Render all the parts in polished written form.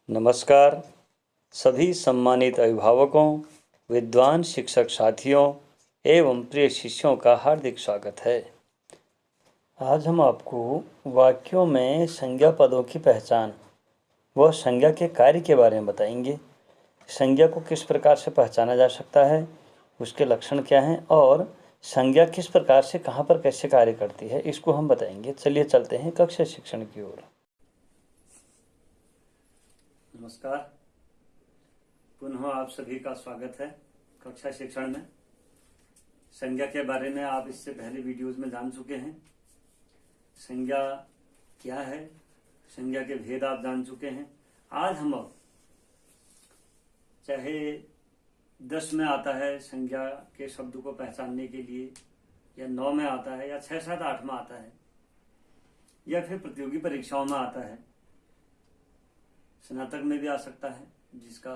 नमस्कार सभी सम्मानित अभिभावकों, विद्वान शिक्षक साथियों एवं प्रिय शिष्यों का हार्दिक स्वागत है। आज हम आपको वाक्यों में संज्ञा पदों की पहचान व संज्ञा के कार्य के बारे में बताएंगे। संज्ञा को किस प्रकार से पहचाना जा सकता है, उसके लक्षण क्या हैं और संज्ञा किस प्रकार से कहाँ पर कैसे कार्य करती है, इसको हम बताएंगे। चलिए चलते हैं कक्षा शिक्षण की ओर। नमस्कार, पुनः आप सभी का स्वागत है कक्षा शिक्षण में। संज्ञा के बारे में आप इससे पहले वीडियोज में जान चुके हैं। संज्ञा क्या है, संज्ञा के भेद आप जान चुके हैं। आज हम चाहे 10 में आता है संज्ञा के शब्द को पहचानने के लिए, या 9 में आता है, या 6, 7, 8 में आता है, या फिर प्रतियोगी परीक्षाओं में आता है, स्नातक में भी आ सकता है, जिसका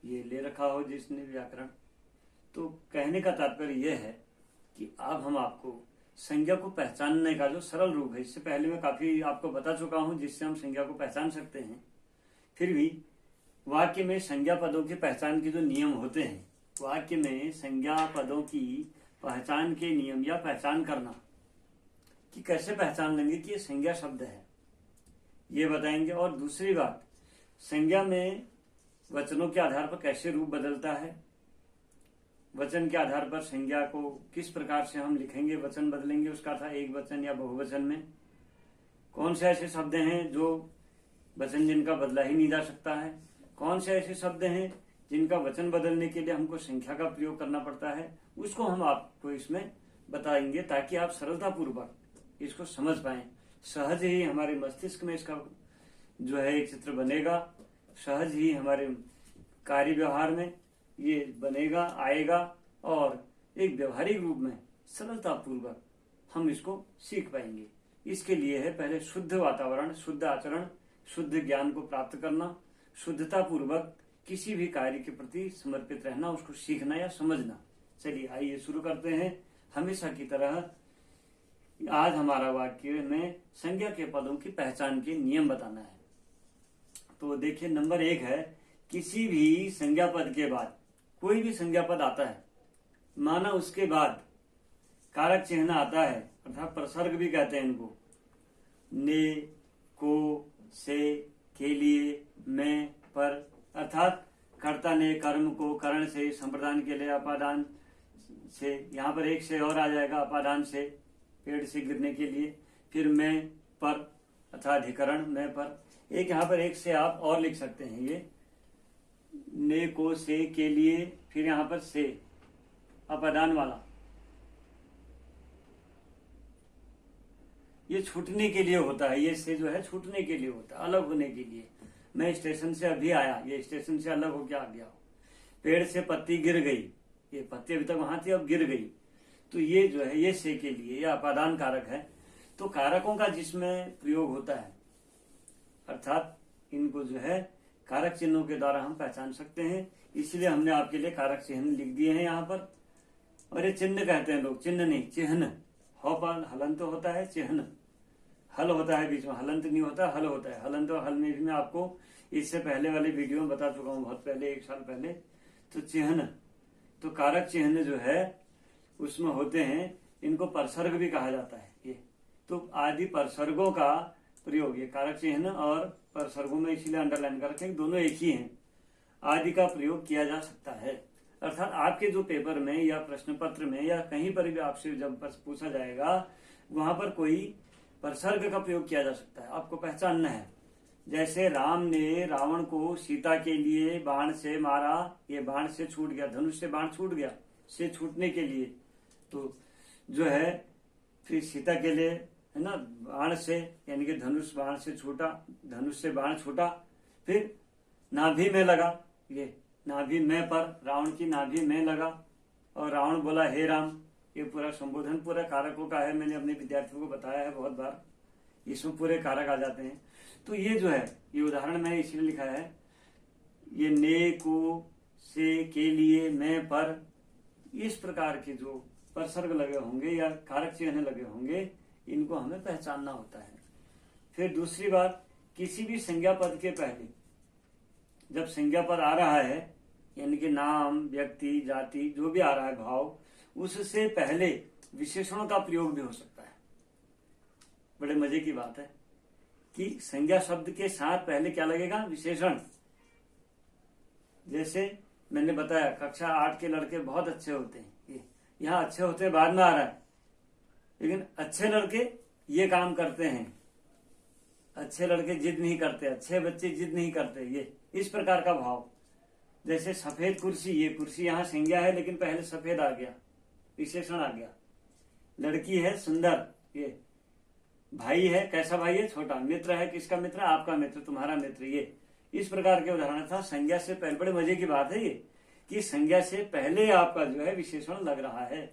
ये ले रखा हो जिसने व्याकरण। तो कहने का तात्पर्य यह है कि अब हम आपको संज्ञा को पहचानने का जो सरल रूप है, इससे पहले मैं काफी आपको बता चुका हूं जिससे हम संज्ञा को पहचान सकते हैं। फिर भी वाक्य में संज्ञा पदों की पहचान के जो नियम होते हैं, वाक्य में संज्ञा पदों की पहचान के नियम या पहचान करना कि कैसे पहचान लेंगे कि ये संज्ञा शब्द है, ये बताएंगे। और दूसरी बात, संज्ञा में वचनों के आधार पर कैसे रूप बदलता है, वचन के आधार पर संज्ञा को किस प्रकार से हम लिखेंगे, वचन बदलेंगे उसका था एक वचन या बहुवचन में। कौन से ऐसे शब्द हैं जो वचन जिनका बदला ही नहीं जा सकता है, कौन से ऐसे शब्द हैं जिनका वचन बदलने के लिए हमको संख्या का प्रयोग करना पड़ता है, उसको हम आपको इसमें बताएंगे ताकि आप सरलता पूर्वक इसको समझ पाए। सहज ही हमारे मस्तिष्क में इसका जो है एक चित्र बनेगा, सहज ही हमारे कार्य व्यवहार में ये बनेगा, आएगा, और एक व्यवहारिक रूप में सरलता पूर्वक हम इसको सीख पाएंगे। इसके लिए है पहले शुद्ध वातावरण, शुद्ध आचरण, शुद्ध ज्ञान को प्राप्त करना, शुद्धता पूर्वक किसी भी कार्य के प्रति समर्पित रहना, उसको सीखना या समझना। चलिए आइए शुरू करते हैं। हमेशा की तरह आज हमारा वाक्य में संज्ञा के पदों की पहचान के नियम बताना है। तो देखिए, नंबर 1 है, किसी भी संज्ञा पद के बाद कोई भी संज्ञा पद आता है, माना उसके बाद कारक चिन्ह आता है, अर्थात प्रसर्ग भी कहते हैं इनको, ने, को, से, के लिए, में, पर, अर्थात कर्ता ने कर्म को करण से, संप्रदान के लिए अपादान से, यहाँ पर एक से और आ जाएगा अपादान से, पेड़ से गिरने के लिए, फिर मैं पर अर्थात अधिकरण मैं पर, एक यहाँ पर एक से आप और लिख सकते हैं, ये ने, को, से, के लिए, फिर यहाँ पर से अपादान वाला, ये छूटने के लिए होता है। ये से जो है छूटने के लिए होता है, अलग होने के लिए। मैं स्टेशन से अभी आया, ये स्टेशन से अलग होकर आ गया। पेड़ से पत्ती गिर गई, ये पत्ती अभी तक वहां थी, अब गिर गई, तो ये जो है ये से के लिए, यह अपादान कारक है। तो कारकों का जिसमें प्रयोग होता है, अर्थात इनको जो है कारक चिन्हों के द्वारा हम पहचान सकते हैं। इसलिए हमने आपके लिए कारक चिन्ह लिख दिए हैं यहाँ पर। और ये चिन्ह कहते हैं लोग, चिन्ह नहीं, चिन्ह। हो पर हलंत होता है, चिन्ह हल होता है बीच में, हलंत नहीं होता, हल होता है। हलंत और हल में भी मैं आपको इससे पहले वाले वीडियो में बता चुका हूँ, बहुत पहले, 1 साल पहले। तो चिन्ह, तो कारक चिन्ह जो है उसमें होते हैं, इनको परसर्ग भी कहा जाता है। ये तो आदि परसर्गों का प्रयोग, ये कारक चिन्ह और परसर्गों में इसीलिए अंडरलाइन कर रखें, दोनों एक ही हैं, आदि का प्रयोग किया जा सकता है। अर्थात आपके जो पेपर में या प्रश्न पत्र में या कहीं पर भी आपसे जब पूछा जाएगा, वहां पर कोई परसर्ग का प्रयोग किया जा सकता है, आपको पहचानना है। जैसे राम ने रावण को सीता के लिए बाण से मारा, ये बाण से छूट गया, धनुष से बाण छूट गया, से छूटने के लिए, तो जो है फिर सीता के लिए है ना, बाण से यानी कि धनुष बाण से छूटा, धनुष से बाण छूटा, फिर नाभि में लगा, ये नाभि में पर, रावण की नाभि में लगा, और रावण बोला हे राम। ये पूरा संबोधन पूरा कारकों का है, मैंने अपने विद्यार्थियों को बताया है बहुत बार, इसमें पूरे कारक आ जाते हैं। तो ये जो है, ये उदाहरण मैंने इसलिए लिखा है, ये ने, को, से, के लिए, मैं, पर, इस प्रकार के जो परसर्ग लगे होंगे या कारक चिन्ह लगे होंगे, इनको हमें पहचानना होता है। फिर दूसरी बात, किसी भी संज्ञा पद के पहले जब संज्ञा पद आ रहा है, यानी कि नाम, व्यक्ति, जाति, जो भी आ रहा है भाव, उससे पहले विशेषणों का प्रयोग भी हो सकता है। बड़े मजे की बात है कि संज्ञा शब्द के साथ पहले क्या लगेगा? विशेषण। जैसे मैंने बताया कक्षा 8 के लड़के बहुत अच्छे होते हैं, यहाँ अच्छे होते हैं बाद में आ रहा है, लेकिन अच्छे लड़के ये काम करते हैं, अच्छे लड़के जिद नहीं करते, अच्छे बच्चे जिद नहीं करते, ये इस प्रकार का भाव। जैसे सफेद कुर्सी, ये कुर्सी यहाँ संज्ञा है लेकिन पहले सफेद आ गया, विशेषण आ गया। लड़की है सुंदर, ये भाई है, कैसा भाई है? छोटा। मित्र है, किसका मित्र? आपका मित्र, तुम्हारा मित्र। ये इस प्रकार के उदाहरण था। संज्ञा से पहले, बड़े मजे की बात है ये कि संज्ञा से पहले आपका जो है विशेषण लग रहा है,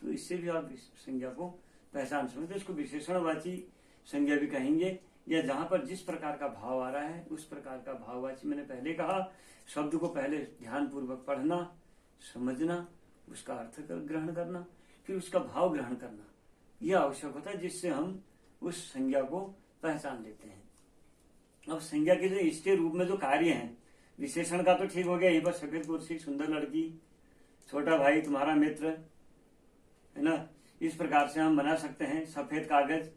तो इससे भी आप संज्ञा को पहचान सकते। इसको विशेषणवाची संज्ञा भी कहेंगे, या जहां पर जिस प्रकार का भाव आ रहा है उस प्रकार का भाववाची। मैंने पहले कहा शब्द को पहले ध्यान पूर्वक पढ़ना, समझना, उसका अर्थ ग्रहण करना, फिर उसका भाव ग्रहण करना, यह आवश्यक होता है, जिससे हम उस संज्ञा को पहचान लेते हैं। अब संज्ञा के जो इसके रूप में जो कार्य हैं, विशेषण का तो ठीक हो गया, यहीं पर सफेद कुर्सी, सुंदर लड़की, छोटा भाई, तुम्हारा मित्र, है ना। इस प्रकार से हम बना सकते हैं। सफेद कागज,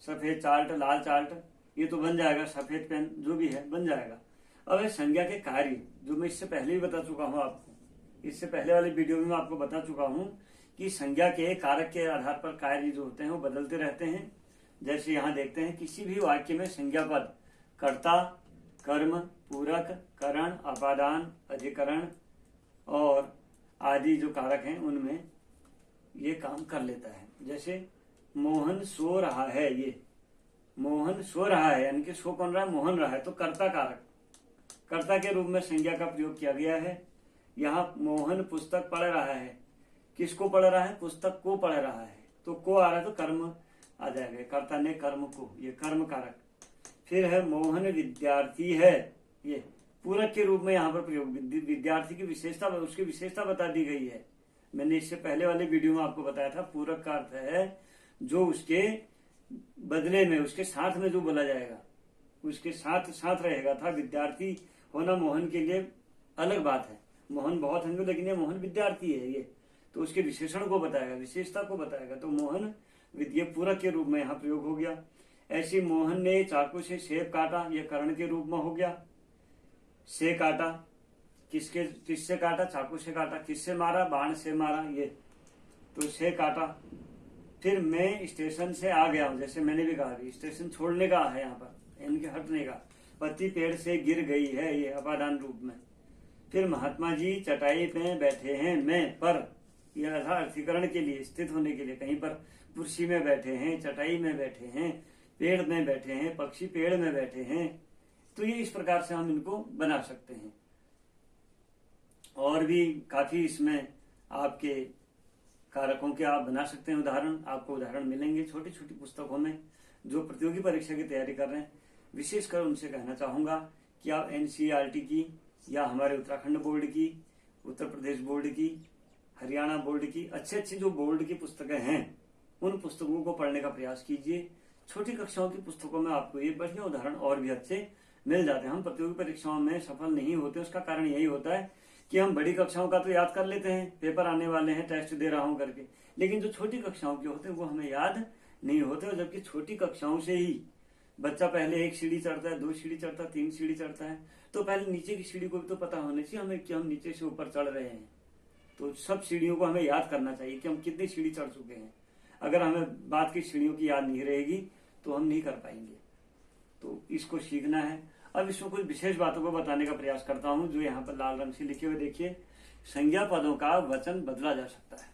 सफेद चार्ट, लाल चार्ट, ये तो बन जाएगा। सफेद पेन, जो भी है बन जाएगा। अब संज्ञा के कार्य जो मैं इससे पहले भी बता चुका हूं आपको, इससे पहले वाले वीडियो में मैं आपको बता चुका हूं कि संज्ञा के कारक के आधार पर कार्य जो होते हैं वो बदलते रहते हैं। जैसे यहाँ देखते हैं किसी भी वाक्य में संज्ञा पद कर्ता, कर्म, पूरक, करण, अपादान, अधिकरण और आदि जो कारक हैं उनमें ये काम कर लेता है। जैसे मोहन सो रहा है, ये मोहन सो रहा है, यानी कि सो कौन रहा है? मोहन रहा है, तो कर्ता कारक, कर्ता के रूप में संज्ञा का प्रयोग किया गया है। यहाँ मोहन पुस्तक पढ़ रहा है, किसको पढ़ रहा है? पुस्तक को पढ़ रहा है, तो को आ रहा है तो कर्म आ जाएगा, कर्ता ने कर्म को, ये कर्म कारक। फिर है मोहन विद्यार्थी है, ये पूरक के रूप में यहाँ पर प्रयोग, विद्यार्थी की विशेषता, उसकी विशेषता बता दी गई है। मैंने इससे पहले वाले वीडियो में आपको बताया था, पूरक का अर्थ है जो उसके बदले में, उसके साथ में जो बोला जाएगा, उसके साथ साथ रहेगा था। विद्यार्थी होना मोहन के लिए अलग बात है, मोहन बहुत होंगे लेकिन ये मोहन विद्यार्थी है, ये तो उसके विशेषण को बताएगा, विशेषता को बताएगा, तो मोहन विद्या पूरक के रूप में यहाँ प्रयोग हो गया। ऐसे मोहन ने चाकू से सेब काटा, यह करण के रूप में हो गया। से काटा, किससे काटा? चाकू से काटा। किससे मारा? बाण से मारा, ये तो से काटा। फिर मैं स्टेशन से आ गया हूं, जैसे मैंने भी कहा स्टेशन छोड़ने का है यहाँ पर, इनके हटने का। पत्ती पेड़ से गिर गई है, ये अपादान रूप में। फिर महात्मा जी चटाई पे बैठे हैं, मैं पर, यह अर्थीकरण के लिए, स्थित होने के लिए। कहीं पर कुर्सी में बैठे हैं, चटाई में बैठे हैं, पेड़ में बैठे हैं, पक्षी पेड़ में बैठे हैं, तो ये इस प्रकार से हम इनको बना सकते हैं। और भी काफी इसमें आपके कारकों के आप बना सकते हैं उदाहरण, आपको उदाहरण मिलेंगे छोटी छोटी पुस्तकों में। जो प्रतियोगी परीक्षा की तैयारी कर रहे हैं, विशेषकर उनसे कहना चाहूंगा कि आप एनसीईआरटी की या हमारे उत्तराखंड बोर्ड की, उत्तर प्रदेश बोर्ड की, हरियाणा बोर्ड की, अच्छे अच्छी जो बोर्ड की पुस्तकें हैं, उन पुस्तकों को पढ़ने का प्रयास कीजिए। छोटी कक्षाओं की पुस्तकों में आपको ये बढ़िया उदाहरण और भी अच्छे मिल जाते हैं। हम प्रतियोगी परीक्षाओं में सफल नहीं होते, उसका कारण यही होता है कि हम बड़ी कक्षाओं का तो याद कर लेते हैं, पेपर आने वाले हैं, टेस्ट दे रहा हूं करके, लेकिन जो छोटी कक्षाओं के होते हैं वो हमें याद नहीं होते। जबकि छोटी कक्षाओं से ही बच्चा पहले 1 सीढ़ी चढ़ता है, 2 सीढ़ी चढ़ता है, 3 सीढ़ी चढ़ता है, तो पहले नीचे की सीढ़ी को भी तो पता होनी चाहिए हमें कि हम नीचे से ऊपर चढ़ रहे हैं। तो सब सीढ़ियों को हमें याद करना चाहिए कि हम कितनी सीढ़ी चढ़ चुके हैं। अगर हमें बात की सीढ़ियों की याद नहीं रहेगी तो हम नहीं कर पाएंगे, तो इसको सीखना है। अब इसमें कुछ विशेष बातों को बताने का प्रयास करता हूं, जो यहाँ पर लाल रंग से लिखे हुए देखिए। संज्ञा पदों का वचन बदला जा सकता है।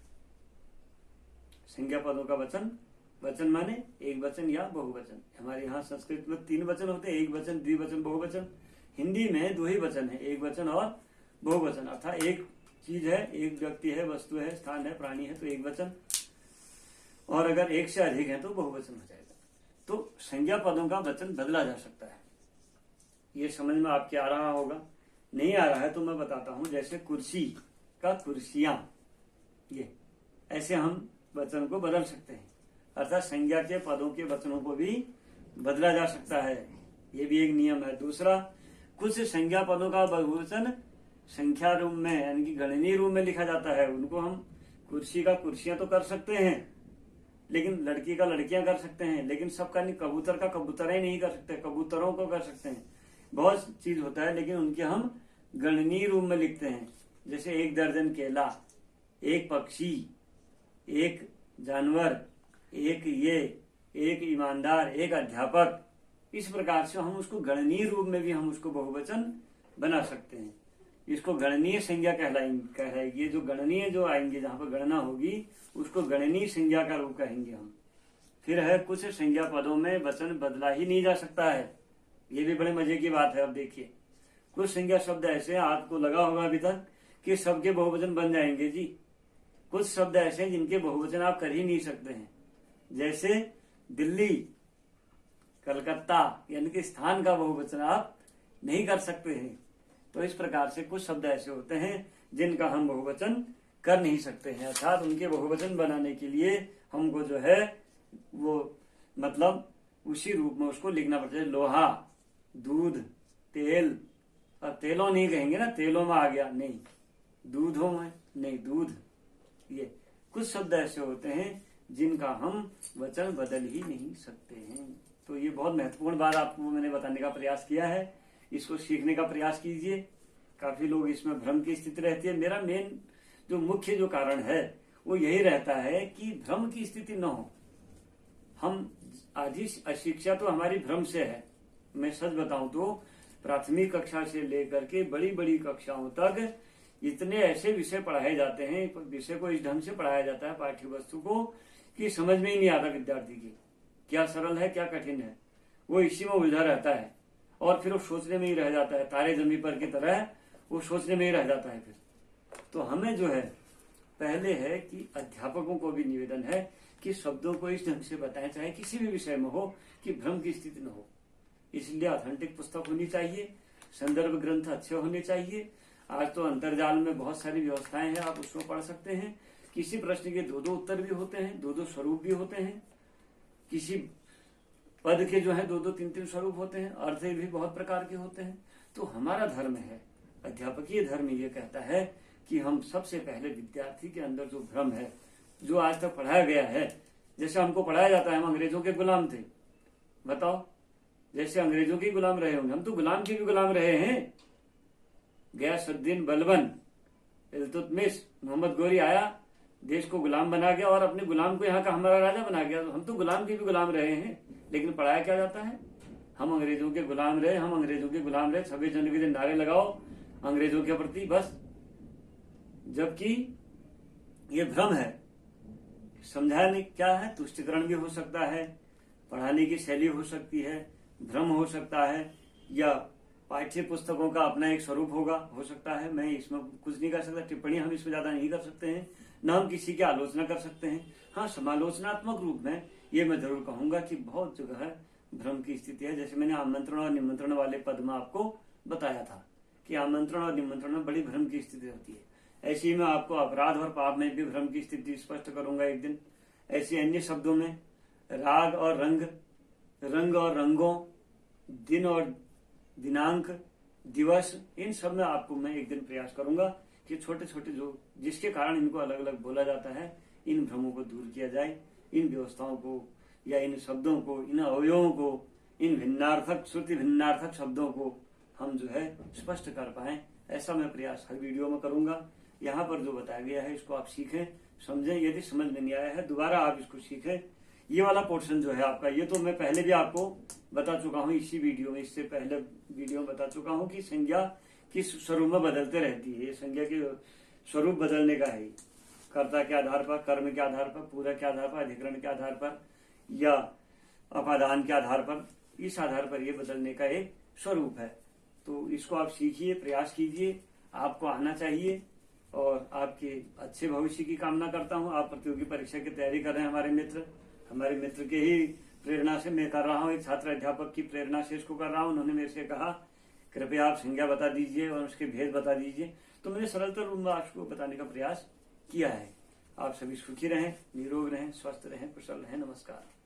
संज्ञा पदों का वचन, वचन माने एक वचन या बहुवचन। हमारे यहाँ संस्कृत में 3 वचन होते हैं, एक वचन, द्विवचन, बहुवचन। हिंदी में 2 ही वचन है, एक वचन और बहुवचन। अर्थात एक चीज है, एक व्यक्ति है, वस्तु है, स्थान है, प्राणी है, तो एक वचन, और अगर एक से अधिक है तो बहुवचन हो जाएगा। तो संज्ञा पदों का वचन बदला जा सकता है। ये समझ में आपके आ रहा होगा, नहीं आ रहा है तो मैं बताता हूं। जैसे कुर्सी का कुर्सियां, ये ऐसे हम वचन को बदल सकते हैं। अर्थात संज्ञा के पदों के वचनों को भी बदला जा सकता है। ये भी एक नियम है। दूसरा, कुछ संज्ञा पदों का बहुवचन संख्या रूप में यानी कि गणनीय रूप में लिखा जाता है। उनको हम कुर्सी का कुर्सियां तो कर सकते हैं, लेकिन लड़की का लड़कियां कर सकते हैं, लेकिन सबका नहीं, कबूतर का कबूतर ही नहीं कर सकते, कबूतरों को कर सकते हैं। बहुत चीज होता है, लेकिन उनके हम गणनीय रूप में लिखते हैं। जैसे 1 दर्जन केला, 1 पक्षी, 1 जानवर, एक ईमानदार, 1 अध्यापक। इस प्रकार से हम उसको गणनीय रूप में भी हम उसको बहुवचन बना सकते हैं। इसको गणनीय संज्ञा कहलाएगी। ये जो गणनीय जो आएंगे, जहां पर गणना होगी, उसको गणनीय संज्ञा का रूप कहेंगे हम। फिर है, कुछ संज्ञा पदों में वचन बदला ही नहीं जा सकता है। ये भी बड़े मजे की बात है। अब देखिए, कुछ संज्ञा शब्द ऐसे हैं, आपको लगा होगा अभी तक कि सबके बहुवचन बन जाएंगे जी। कुछ शब्द ऐसे हैं जिनके बहुवचन आप कर ही नहीं सकते हैं। जैसे दिल्ली, कलकत्ता, यानी कि स्थान का बहुवचन आप नहीं कर सकते हैं। तो इस प्रकार से कुछ शब्द ऐसे होते हैं जिनका हम बहुवचन कर नहीं सकते हैं, अर्थात उनके बहुवचन बनाने के लिए हमको जो है वो मतलब उसी रूप में उसको लिखना पड़ता है। लोहा, दूध, तेल। अब तेलों नहीं कहेंगे ना, तेलों में आ गया, नहीं। दूधों में नहीं, दूध। ये कुछ शब्द ऐसे होते हैं जिनका हम वचन बदल ही नहीं सकते हैं। तो ये बहुत महत्वपूर्ण बात आपको मैंने बताने का प्रयास किया है। इसको सीखने का प्रयास कीजिए। काफी लोग इसमें भ्रम की स्थिति रहती है। मेरा मेन जो मुख्य जो कारण है वो यही रहता है कि भ्रम की स्थिति न हो। हम आधी अशिक्षा तो हमारी भ्रम से है। मैं सच बताऊं तो प्राथमिक कक्षा से लेकर के बड़ी बड़ी कक्षाओं तक इतने ऐसे विषय पढ़ाए जाते हैं, विषय को इस ढंग से पढ़ाया जाता है, पाठ्य वस्तु को, कि समझ में ही नहीं आता विद्यार्थी की क्या सरल है क्या कठिन है। वो इसी में उलझा रहता है और फिर वो सोचने में ही रह जाता है, तारे जमीन पर की तरह वो सोचने में ही रह जाता है। फिर तो हमें जो है पहले है कि अध्यापकों को भी निवेदन है कि शब्दों को इस ढंग से बताएं, चाहे किसी भी विषय में हो, कि भ्रम की स्थिति न हो। इसलिए ऑथेंटिक पुस्तक होनी चाहिए, संदर्भ ग्रंथ अच्छे होने चाहिए। आज तो अंतर्जाल में बहुत सारी व्यवस्थाएं हैं, आप उसको पढ़ सकते हैं। किसी प्रश्न के 2-2 उत्तर भी होते हैं, 2-2 स्वरूप भी होते हैं। किसी पद के जो है 2-2 3-3 स्वरूप होते हैं, अर्थ भी बहुत प्रकार के होते हैं। तो हमारा धर्म है, अध्यापकीय धर्म, ये कहता है कि हम सबसे पहले विद्यार्थी के अंदर जो भ्रम है, जो आज तक पढ़ाया गया है, जैसे हमको पढ़ाया जाता है हम अंग्रेजों के गुलाम थे। बताओ, जैसे अंग्रेजों के गुलाम रहे होंगे, हम तो गुलाम के भी गुलाम रहे हैं। गयासुद्दीन बलबन, इल्तुतमिश, मोहम्मद गोरी आया, देश को गुलाम बना गया और अपने गुलाम को यहाँ का हमारा राजा बना गया। तो हम तो गुलाम के भी गुलाम रहे हैं, लेकिन पढ़ाया क्या जाता है? हम अंग्रेजों के गुलाम रहे, हम अंग्रेजों के गुलाम रहे, 26 जनवरी के दिन नारे लगाओ अंग्रेजों के प्रति, बस। जबकि ये भ्रम है। समझाने क्या है? तुष्टिकरण भी हो सकता है, पढ़ाने की शैली हो सकती है, भ्रम हो सकता है, या पाठ्य पुस्तकों का अपना एक स्वरूप हो सकता है। मैं इसमें कुछ नहीं कर सकता, टिप्पणी हम इसमें ज्यादा नहीं कर सकते हैं, न हम किसी की आलोचना कर सकते हैं। हाँ, समालोचनात्मक रूप में ये मैं जरूर कहूंगा कि बहुत जगह है भ्रम की स्थिति है। जैसे मैंने आमंत्रण और निमंत्रण वाले पद में आपको बताया था कि आमंत्रण और निमंत्रण में बड़ी भ्रम की स्थिति होती है। ऐसी मैं आपको अपराध और पाप में भी भ्रम की स्थिति स्पष्ट करूंगा एक दिन। ऐसे अन्य शब्दों में राग और रंग, रंग और रंगों, दिन और दिनांक, दिवस, इन सब में आपको मैं एक दिन प्रयास करूंगा कि छोटे छोटे जो जिसके कारण इनको अलग अलग बोला जाता है, इन भ्रमों को दूर किया जाए। इन व्यवस्थाओं को या इन शब्दों को, इन अवयवों को, इन भिन्नार्थक, श्रुति भिन्नार्थक शब्दों को हम जो है स्पष्ट कर पाए, ऐसा मैं प्रयास हर वीडियो में करूंगा। यहाँ पर जो बताया गया है इसको आप सीखें, समझें। यदि समझ में नहीं आया है दोबारा आप इसको सीखें। ये वाला पोर्शन जो है आपका, ये तो मैं पहले भी आपको बता चुका हूँ इसी वीडियो में, इससे पहले वीडियो में बता चुका हूँ कि संज्ञा किस स्वरूप में बदलते रहती है। ये संज्ञा के स्वरूप बदलने का है, कर्ता के आधार पर, कर्म के आधार पर, पूरक के आधार पर, अधिकरण के आधार पर या अपादान के आधार पर, इस आधार पर ये बदलने का एक स्वरूप है। तो इसको आप सीखिए, प्रयास कीजिए, आपको आना चाहिए और आपके अच्छे भविष्य की कामना करता हूँ। आप प्रतियोगी परीक्षा की तैयारी कर रहे हैं, हमारे मित्र के ही प्रेरणा से मैं कर रहा हूँ, एक छात्र अध्यापक की प्रेरणा से इसको कर रहा हूँ। उन्होंने मेरे से कहा कृपया आप संज्ञा बता दीजिए और उसके भेद बता दीजिए, तो मैंने सरलता रूप में आपको बताने का प्रयास किया है। आप सभी सुखी रहें, निरोग रहें, स्वस्थ रहें, कुशल रहें। नमस्कार।